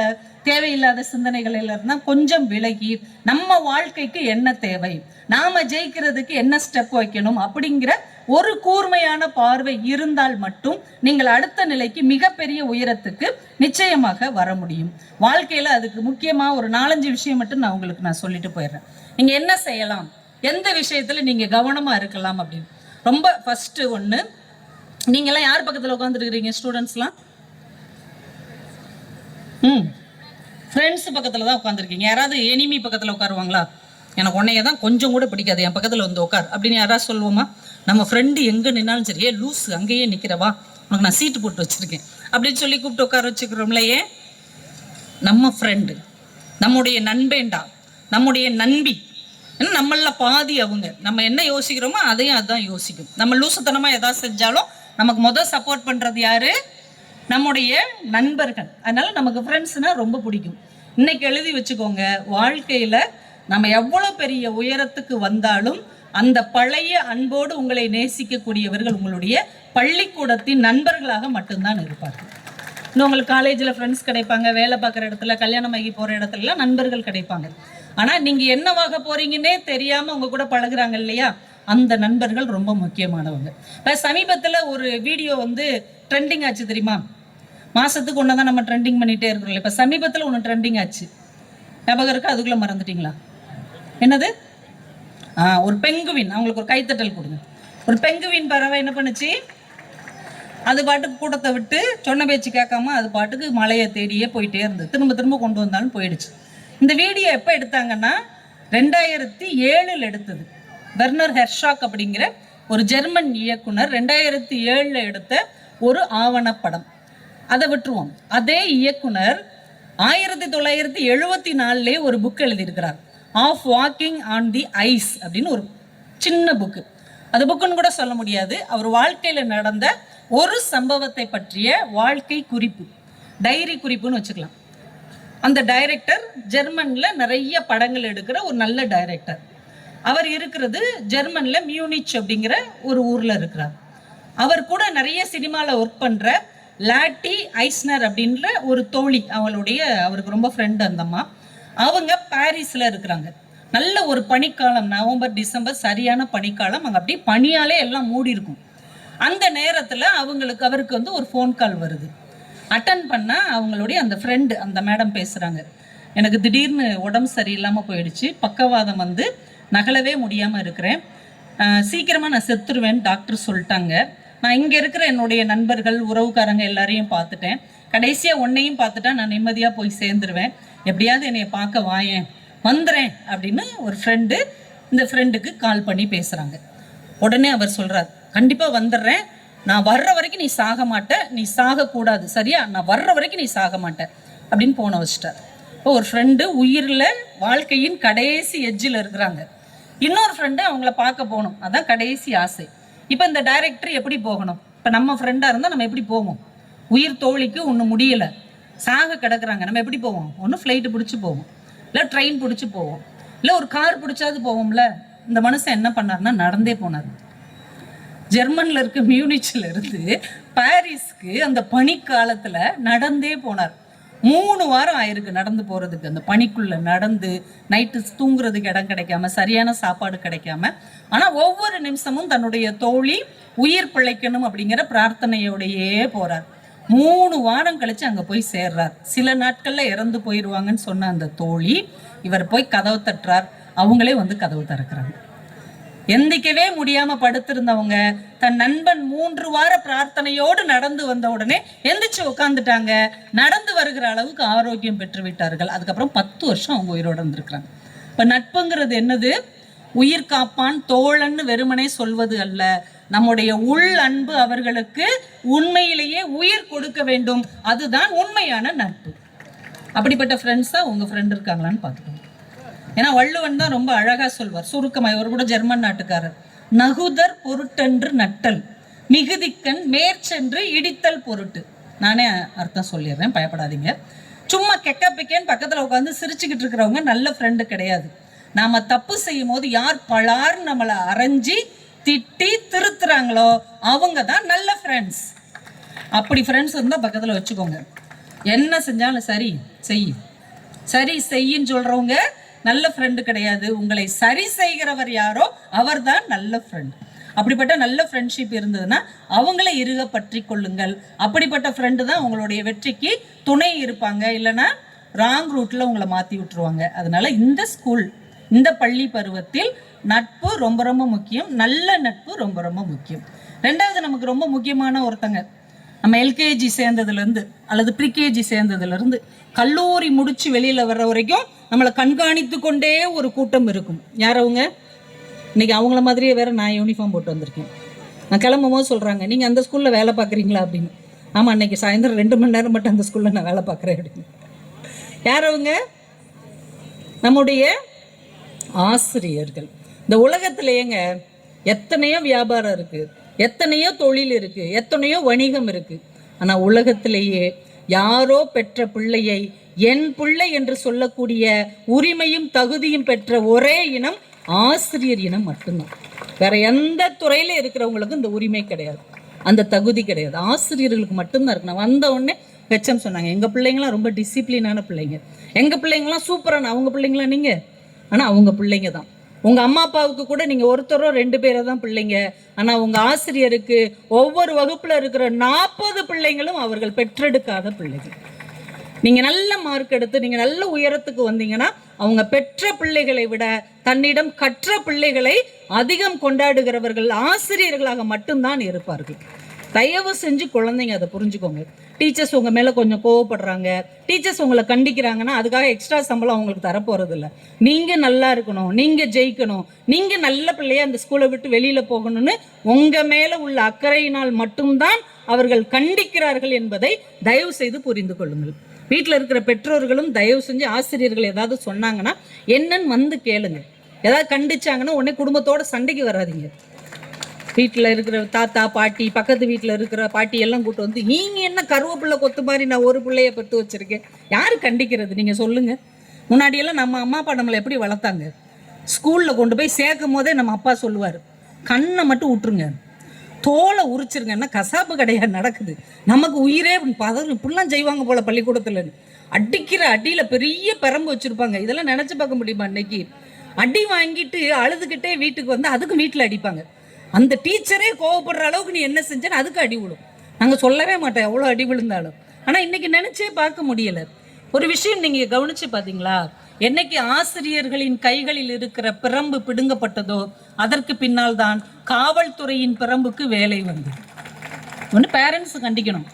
தேவையில்லாத சிந்தனைகள் இருந்தா கொஞ்சம் விலகி நம்ம வாழ்க்கைக்கு என்ன தேவை, நாம ஜெயிக்கிறதுக்கு என்ன ஸ்டெப் வைக்கணும் அப்படிங்கிற ஒரு கூர்மையான பார்வை இருந்தால் மட்டும் நீங்கள் அடுத்த நிலைக்கு மிகப்பெரிய உயரத்துக்கு நிச்சயமாக வர முடியும். வாழ்க்கையில அதுக்கு முக்கியமா ஒரு 4-5 விஷயம் மட்டும் நான் சொல்லிட்டு போயிடுறேன். நீங்க என்ன செய்யலாம், எந்த விஷயத்துல நீங்க கவனமா இருக்கலாம் அப்படின்னு. ரொம்ப ஃபர்ஸ்ட் ஒன்று, நீங்களாம் யார் பக்கத்தில் உட்காந்துருக்கிறீங்க? ஸ்டூடெண்ட்ஸ்லாம் ஃப்ரெண்ட்ஸ் பக்கத்தில் தான் உட்காந்துருக்கீங்க. யாராவது எனிமி பக்கத்தில் உட்காருவாங்களா? எனக்கு உன்னைய தான் கொஞ்சம் கூட பிடிக்காது, என் பக்கத்தில் வந்து உட்கார் அப்படின்னு யாராவது சொல்லுவோமா? நம்ம ஃப்ரெண்டு எங்கே நின்னாலும் சரி, ஏ லூஸ் அங்கேயே நிற்கிறவா, உனக்கு நான் சீட்டு போட்டு வச்சுருக்கேன் அப்படின்னு சொல்லி கூப்பிட்டு உட்கார வச்சுக்கிறோம்ல. ஏன்? நம்ம ஃப்ரெண்டு, நம்முடைய நண்பேண்டா, நம்முடைய நண்பி, நம்மள பாதி அவங்க. நம்ம என்ன யோசிக்கிறோமோ அதையும் அதுதான் யோசிக்கும். நம்ம லூசுத்தனமாக எதாவது செஞ்சாலும் நமக்கு சப்போர்ட் பண்ணுறது யாரு? நம்முடைய நண்பர்கள். அதனால நமக்கு ஃப்ரெண்ட்ஸ்னால் ரொம்ப பிடிக்கும். இன்னைக்கு எழுதி வச்சுக்கோங்க, வாழ்க்கையில் நம்ம எவ்வளோ பெரிய உயரத்துக்கு வந்தாலும் அந்த பழைய அன்போடு உங்களை நேசிக்கக்கூடியவர்கள் உங்களுடைய பள்ளிக்கூடத்தின் நண்பர்களாக மட்டும்தான் இருப்பார்கள். இன்னும் உங்களுக்கு காலேஜில் ஃப்ரெண்ட்ஸ் கிடைப்பாங்க, வேலை பார்க்குற இடத்துல, கல்யாணம் ஆகி போகிற இடத்துலலாம் நண்பர்கள் கிடைப்பாங்க. ஆனால் நீங்கள் என்னவாக போகிறீங்கன்னே தெரியாமல் உங்கள் கூட பழகுறாங்க இல்லையா, அந்த நண்பர்கள் ரொம்ப முக்கியமானவங்க. இப்போ சமீபத்தில் ஒரு வீடியோ ட்ரெண்டிங் ஆச்சு தெரியுமா? மாதத்துக்கு ஒன்று தான் நம்ம ட்ரெண்டிங் பண்ணிகிட்டே இருக்கிறோம். இப்போ சமீபத்தில் ஒன்று ட்ரெண்டிங் ஆச்சு, ஞாபகம் இருக்கா? அதுக்குள்ளே மறந்துட்டீங்களா? என்னது? ஒரு பெங்குவின். அவங்களுக்கு ஒரு கைத்தட்டல் கொடுங்க. ஒரு பெங்குவின் பறவை என்ன பண்ணுச்சு? அது பாட்டுக்கு கூட்டத்தை விட்டு சொன்ன பேச்சு கேட்காம அது பாட்டுக்கு மலையை தேடியே போயிட்டே இருந்தது. திரும்ப திரும்ப கொண்டு வந்தாலும் போயிடுச்சு. இந்த வீடியோ எப்போ எடுத்தாங்கன்னா 2007 எடுத்தது. வெர்னர் ஹெர்ஷாக் அப்படிங்கிற ஒரு ஜெர்மன் இயக்குனர் 2007 எடுத்த ஒரு ஆவணப்படம். அதை விட்டுருவோம். அதே இயக்குனர் 1974 ஒரு புக் எழுதியிருக்கிறார், of walking on the ice அப்படின்னு ஒரு சின்ன புக்கு. அது புக்குன்னு கூட சொல்ல முடியாது, அவர் வாழ்க்கையில் நடந்த ஒரு சம்பவத்தை பற்றிய வாழ்க்கை குறிப்பு, டைரி குறிப்புன்னு வச்சுக்கலாம். அந்த டைரக்டர் ஜெர்மனில் நிறைய படங்கள் எடுக்கிற ஒரு நல்ல டைரக்டர். அவர் இருக்கிறது ஜெர்மனில் மியூனிச் அப்படிங்கிற ஒரு ஊரில் இருக்கிறார். அவர் கூட நிறைய சினிமாவில் ஒர்க் பண்ணுற லாட்டி ஐஸ்னர் அப்படின்ற ஒரு தோழி, அவருக்கு ரொம்ப ஃப்ரெண்டு அந்தம்மா. அவங்க பாரிஸில் இருக்கிறாங்க. நல்ல ஒரு பனிக்காலம், நவம்பர் டிசம்பர், சரியான பனிக்காலம். அங்கே அப்படியே பனியாலே எல்லாம் மூடி இருக்கும். அந்த நேரத்தில் அவருக்கு ஒரு ஃபோன் கால் வருது. அட்டன் பண்ணால் அவங்களுடைய அந்த ஃப்ரெண்டு, அந்த மேடம் பேசுகிறாங்க, எனக்கு திடீர்னு உடம்பு சரியில்லாமல் போயிடுச்சு, பக்கவாதம் நகலவே முடியாமல் இருக்கிறேன், சீக்கிரமாக நான் செத்துருவேன்னு டாக்டர் சொல்லிட்டாங்க. நான் இங்கே இருக்கிற என்னுடைய நண்பர்கள் உறவுக்காரங்க எல்லாரையும் பார்த்துட்டேன், கடைசியாக உன்னையும் பார்த்துட்டா நான் நிம்மதியாக போய் சேர்ந்துருவேன், எப்படியாவது என்னைய பார்க்க வாயேன், வந்துறேன் அப்படின்னு ஒரு ஃப்ரெண்டு இந்த ஃப்ரெண்டுக்கு கால் பண்ணி பேசுகிறாங்க. உடனே அவர் சொல்கிறார், கண்டிப்பாக வந்துடுறேன், நான் வர்ற வரைக்கும் நீ சாக மாட்ட, நீ சாகக்கூடாது, சரியா? நான் வர்ற வரைக்கும் நீ சாக மாட்ட அப்படின்னு போன வச்சிட்டார். இப்போ ஒரு ஃப்ரெண்டு உயிரில் வாழ்க்கையின் கடைசி எட்ஜில் இருக்கிறாங்க. இன்னொரு ஃப்ரெண்டு அவங்கள பார்க்க போகணும், அதான் கடைசி ஆசை. இப்போ இந்த டைரக்டர் எப்படி போகணும்? இப்போ நம்ம ஃப்ரெண்டாக இருந்தால் நம்ம எப்படி போவோம்? உயிர் தோழிக்கு ஒன்றும் முடியலை, சாக கிடக்குறாங்க, நம்ம எப்படி போவோம்? ஒன்று ஃப்ளைட்டு பிடிச்சி போவோம், இல்லை ட்ரெயின் பிடிச்சி போவோம், இல்லை ஒரு கார் பிடிச்சாது போவோம்ல. இந்த மனுஷன் என்ன பண்ணார்னா நடந்தே போனார். ஜெர்மனில் இருக்க மியூனிச்சில் இருந்து பாரிஸ்க்கு அந்த பனிக்காலத்தில் நடந்தே போனார். 3 வாரம் ஆயிருக்கு நடந்து போகிறதுக்கு. அந்த பனிக்குள்ளே நடந்து நைட்டு தூங்குறதுக்கு இடம் கிடைக்காம, சரியான சாப்பாடு கிடைக்காம, ஆனால் ஒவ்வொரு நிமிஷமும் தன்னுடைய தோழி உயிர் பிழைக்கணும் அப்படிங்கிற பிரார்த்தனையோடையே போகிறார். 3 வாரம் கழித்து அங்கே போய் சேர்றார். சில நாட்களில் இறந்து போயிடுவாங்கன்னு சொன்ன அந்த தோழி இவர் போய் கதவு தட்டுறார். அவங்களே கதவு திறக்கிறாங்க. எந்திக்கவே முடியாம படுத்திருந்தவங்க தன் நண்பன் 3 வார பிரார்த்தனையோடு நடந்து வந்த உடனே எந்திரிச்சு உட்காந்துட்டாங்க. நடந்து வருகிற அளவுக்கு ஆரோக்கியம் பெற்று விட்டார்கள். அதுக்கப்புறம் 10 வருஷம் அவங்க உயிரோட இருந்திருக்கிறாங்க. இப்ப நட்புங்கிறது என்னது? உயிர் காப்பான் தோழன்னு வெறுமனே சொல்வது அல்ல, நம்முடைய உள் அன்பு அவர்களுக்கு உண்மையிலேயே உயிர் கொடுக்க வேண்டும். அதுதான் உண்மையான நட்பு. அப்படிப்பட்ட ஃப்ரெண்ட்ஸா உங்க ஃப்ரெண்ட் இருக்காங்களான்னு பார்த்துக்கோங்க. ஏன்னா வள்ளுவன் தான் ரொம்ப அழகா சொல்வார், சுருக்கமாக. இவர் கூட ஜெர்மன் நாட்டுக்காரர். நகுதர் பொருட்டென்று நட்டல், மிகுதிக்கண் மேற்சென்று இடித்தல் பொருட்டு. நானே அர்த்தம் சொல்லிடுறேன், பயப்படாதீங்க. சும்மா கெக்க பிக்கேன்னு பக்கத்தில் உட்காந்து சிரிச்சுக்கிட்டு இருக்கிறவங்க நல்ல ஃப்ரெண்டு கிடையாது. நாம தப்பு செய்யும் போது யார் பலார்னு நம்மளை அரைஞ்சி திட்டி திருத்துறாங்களோ அவங்க தான் நல்ல ஃப்ரெண்ட்ஸ். அப்படி ஃப்ரெண்ட்ஸ் இருந்தால் பக்கத்தில் வச்சுக்கோங்க. என்ன செஞ்சாலும் சரி செய், சரி செய்யின்னு சொல்றவங்க நல்ல ஃப்ரெண்டு கிடையாது. உங்களை சரி செய்கிறவர் யாரோ அவர் தான் நல்ல ஃப்ரெண்ட். அப்படிப்பட்ட நல்ல ஃப்ரெண்ட்ஷிப் இருந்ததுன்னா அவங்கள இறுக பற்றி கொள்ளுங்கள். அப்படிப்பட்ட ஃப்ரெண்டு தான் உங்களுடைய வெற்றிக்கு துணை இருப்பாங்க, இல்லைன்னா ராங் ரூட்டில் உங்களை மாற்றி விட்டுருவாங்க. அதனால இந்த ஸ்கூல், இந்த பள்ளி பருவத்தில் நட்பு ரொம்ப ரொம்ப முக்கியம். நல்ல நட்பு ரொம்ப ரொம்ப முக்கியம். ரெண்டாவது, நமக்கு ரொம்ப முக்கியமான ஒருத்தங்க, நம்ம எல்கேஜி சேர்ந்ததுலேருந்து அல்லது ப்ரீகேஜி சேர்ந்ததுலேருந்து கல்லூரி முடிச்சு வெளியில் வர்ற வரைக்கும் நம்மளை கண்காணித்து கொண்டே ஒரு கூட்டம் இருக்கும். யார் அவங்க? இன்றைக்கி அவங்கள மாதிரியே வேறு நான் யூனிஃபார்ம் போட்டு வந்திருக்கேன். நான் கிளம்பும் போது சொல்கிறாங்க, நீங்கள் அந்த ஸ்கூலில் வேலை பார்க்குறீங்களா அப்படின்னு. ஆமாம், அன்றைக்கி சாயந்தரம் 2 மணி நேரம் மட்டும் அந்த ஸ்கூலில் நான் வேலை பார்க்குறேன் அப்படின்னு. யார் அவங்க? நம்முடைய ஆசிரியர்கள். இந்த உலகத்திலேங்க எத்தனையோ வியாபாரம் இருக்கு, எத்தனையோ தொழில் இருக்கு, எத்தனையோ வணிகம் இருக்கு. ஆனா உலகத்திலேயே யாரோ பெற்ற பிள்ளையை என் பிள்ளை என்று சொல்லக்கூடிய உரிமையும் தகுதியும் பெற்ற ஒரே இனம் ஆசிரியர் இனம் மட்டும்தான். வேற எந்த துறையில இருக்கிறவங்களுக்கும் இந்த உரிமை கிடையாது, அந்த தகுதி கிடையாது. ஆசிரியர்களுக்கு மட்டும்தான் இருக்கு. நான் வந்த உடனே ஹெச்எம் சொன்னாங்க, எங்க பிள்ளைங்களாம் ரொம்ப டிசிப்ளினான பிள்ளைங்க, எங்க பிள்ளைங்களாம் சூப்பரான. அவங்க பிள்ளைங்களா நீங்க? ஆனா அவங்க பிள்ளைங்க தான். உங்க அம்மா அப்பாவுக்கு கூட நீங்க ஒருத்தரோ 2 பேரை தான் பிள்ளைங்க. ஆனா உங்க ஆசிரியருக்கு ஒவ்வொரு வகுப்புல இருக்கிற 40 பிள்ளைங்களும் அவர்கள் பெற்றெடுக்காத பிள்ளைகள். நீங்க நல்ல மார்க் எடுத்து நீங்க நல்ல உயரத்துக்கு வந்தீங்கன்னா அவங்க பெற்ற பிள்ளைகளை விட தன்னிடம் கற்ற பிள்ளைகளை அதிகம் கொண்டாடுகிறவர்கள் ஆசிரியர்களாக மட்டும்தான் இருப்பார்கள். தயவு செஞ்சு குழந்தைங்க அதை புரிஞ்சுக்கோங்க. டீச்சர்ஸ் உங்க மேல கொஞ்சம் கோவப்படுறாங்க, டீச்சர்ஸ் உங்களை கண்டிக்கிறாங்கன்னா அதுக்காக எக்ஸ்ட்ரா சம்பளம் அவங்களுக்கு தரப்போறது இல்லை. நீங்க நல்லா இருக்கணும், நீங்க ஜெயிக்கணும், நீங்க நல்ல பிள்ளைய அந்த ஸ்கூலை விட்டு வெளியில போகணும்னு உங்க மேல உள்ள அக்கறையினால் மட்டும்தான் அவர்கள் கண்டிக்கிறார்கள் என்பதை தயவு செய்து புரிந்து கொள்ளுங்கள். வீட்டில் இருக்கிற பெற்றோர்களும் தயவு செஞ்சு ஆசிரியர்கள் ஏதாவது சொன்னாங்கன்னா என்னன்னு வந்து கேளுங்க. ஏதாவது கண்டிச்சாங்கன்னா உடனே குடும்பத்தோட சண்டைக்கு வராதிங்க. வீட்டில் இருக்கிற தாத்தா பாட்டி, பக்கத்து வீட்டில் இருக்கிற பாட்டி எல்லாம் கூட்டு வந்து நீங்கள் என்ன கருவேப்பிள்ளை கொத்து மாதிரி நான் ஒரு பிள்ளைய பெற்று வச்சுருக்கேன், யார் கண்டிக்கிறது? நீங்கள் சொல்லுங்கள். முன்னாடியெல்லாம் நம்ம அம்மா அப்பா நம்மளை எப்படி வளர்த்தாங்க? ஸ்கூலில் கொண்டு போய் சேர்க்கும் போதே நம்ம அப்பா சொல்லுவார், கண்ணை மட்டும் விட்டுருங்க, தோலை உரிச்சிருங்கன்னா கசாப்பு கடையாக நடக்குது, நமக்கு உயிரே பதறும், இப்படிலாம் செய்வாங்க போல் பள்ளிக்கூடத்தில். அடிக்கிற அடியில் பெரிய பெரம்பு வச்சுருப்பாங்க. இதெல்லாம் நினச்சி பார்க்க முடியுமா? இன்னைக்கு அடி வாங்கிட்டு அழுதுகிட்டே வீட்டுக்கு வந்து அதுக்கும் வீட்டில் அடிப்பாங்க. அந்த டீச்சரே கோவப்படுற அளவுக்கு நீ என்ன செஞ்சேன்னு அதுக்கு அடி விழும். நாங்கள் சொல்லவே மாட்டோம் எவ்வளோ அடி விழுந்தாலும். ஆனால் இன்னைக்கு நினச்சே பார்க்க முடியலை. ஒரு விஷயம் நீங்கள் கவனிச்சு பார்த்தீங்களா? என்னைக்கு ஆசிரியர்களின் கைகளில் இருக்கிற பிரம்பு பிடுங்கப்பட்டதோ அதற்கு பின்னால் தான் காவல்துறையின் பிரம்புக்கு வேலை வந்தது. ஒன்று பேரண்ட்ஸ் கண்டிக்கணும்,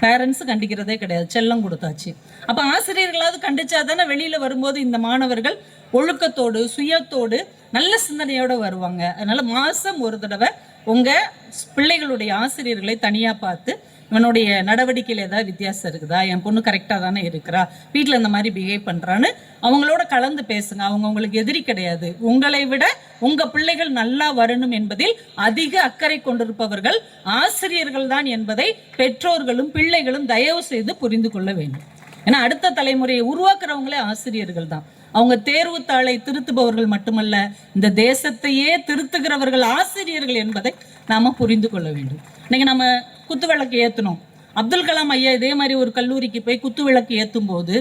பேரண்ட்ஸ் கண்டிக்கிறதே கிடையாது, செல்லம் கொடுத்தாச்சு. அப்போ ஆசிரியர்களாவது கண்டிச்சா தானே வெளியில் வரும்போது இந்த மாணவர்கள் ஒழுக்கத்தோடு சுயத்தோடு நல்ல சிந்தனையோடு வருவாங்க. அதனால மாதம் ஒரு தடவை உங்கள் பிள்ளைகளுடைய ஆசிரியர்களை தனியாக பார்த்து இவனுடைய நடவடிக்கையில் ஏதாவது வித்தியாசம் இருக்குதா, என் பொண்ணு கரெக்டாக தானே இருக்கிறா, வீட்டில் இந்த மாதிரி பிஹேவ் பண்ணுறான்னு அவங்களோட கலந்து பேசுங்க. அவங்க உங்களுக்கு எதிரி கிடையாது. உங்களை விட உங்கள் பிள்ளைகள் நல்லா வரணும் என்பதில் அதிக அக்கறை கொண்டிருப்பவர்கள் ஆசிரியர்கள் தான் என்பதை பெற்றோர்களும் பிள்ளைகளும் தயவு செய்து புரிந்து கொள்ள வேண்டும். ஏன்னா அடுத்த தலைமுறையை உருவாக்குறவங்களே ஆசிரியர்கள் தான். அவங்க தேர்வு தாளை திருத்துபவர்கள் மட்டுமல்ல, இந்த தேசத்தையே திருத்துகிறவர்கள் ஆசிரியர்கள் என்பதை நாம புரிந்து கொள்ள வேண்டும். இன்னைக்கு நம்ம குத்து விளக்கு ஏற்றணும். அப்துல் கலாம் ஐயா இதே மாதிரி ஒரு கல்லூரிக்கு போய் குத்து விளக்கு ஏற்றும் போது